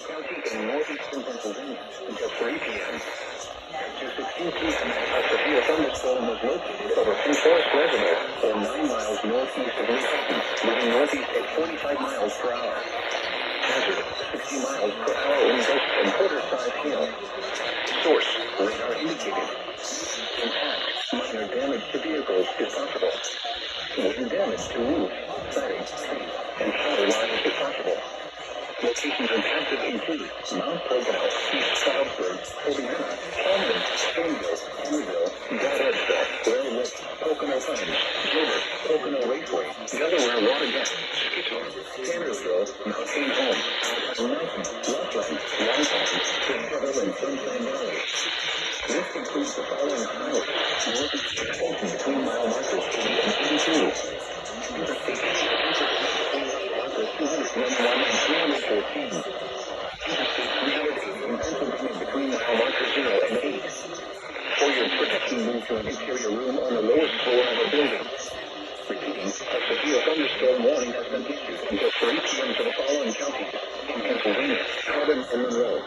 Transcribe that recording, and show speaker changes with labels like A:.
A: Monroe County in northeastern Pennsylvania until 3 p.m. At 2:16 p.m., a severe thunderstorm was located over Pen Forest Reservoir, or 9 miles northeast of Manhattan, moving northeast at 45 miles per hour. Hazard, 60 miles per hour wind gusts and quarter-size hail. Source, radar indicated. Impact, minor damage to vehicles is possible. Wind damage to roofs, siding, trees, and power lines is possible. Locations impacted include Mount Pocono, East Stroudsburg, Columbiana, Camden, Stoneville, Henryville, Goddardville, Railroad, Pocono Pines, Gilbert, Pocono Raceway, Delaware Water Gap, Skittle, Tannersville, Mount St. Holmes, Mountain, Rockland, Longpond, Centerville, and Sunshine Valley. This includes the following highways: northeast extension between mile markers 80 and 82. Interstate 291 and 314. Interstate 380 in Pennsylvania between mile markers 0 and 8. For your protection, move to an interior room on the lowest floor of a building. Repeating, a severe thunderstorm warning has been issued until 3 p.m. for the following counties in Pennsylvania: Hardin and Monroe.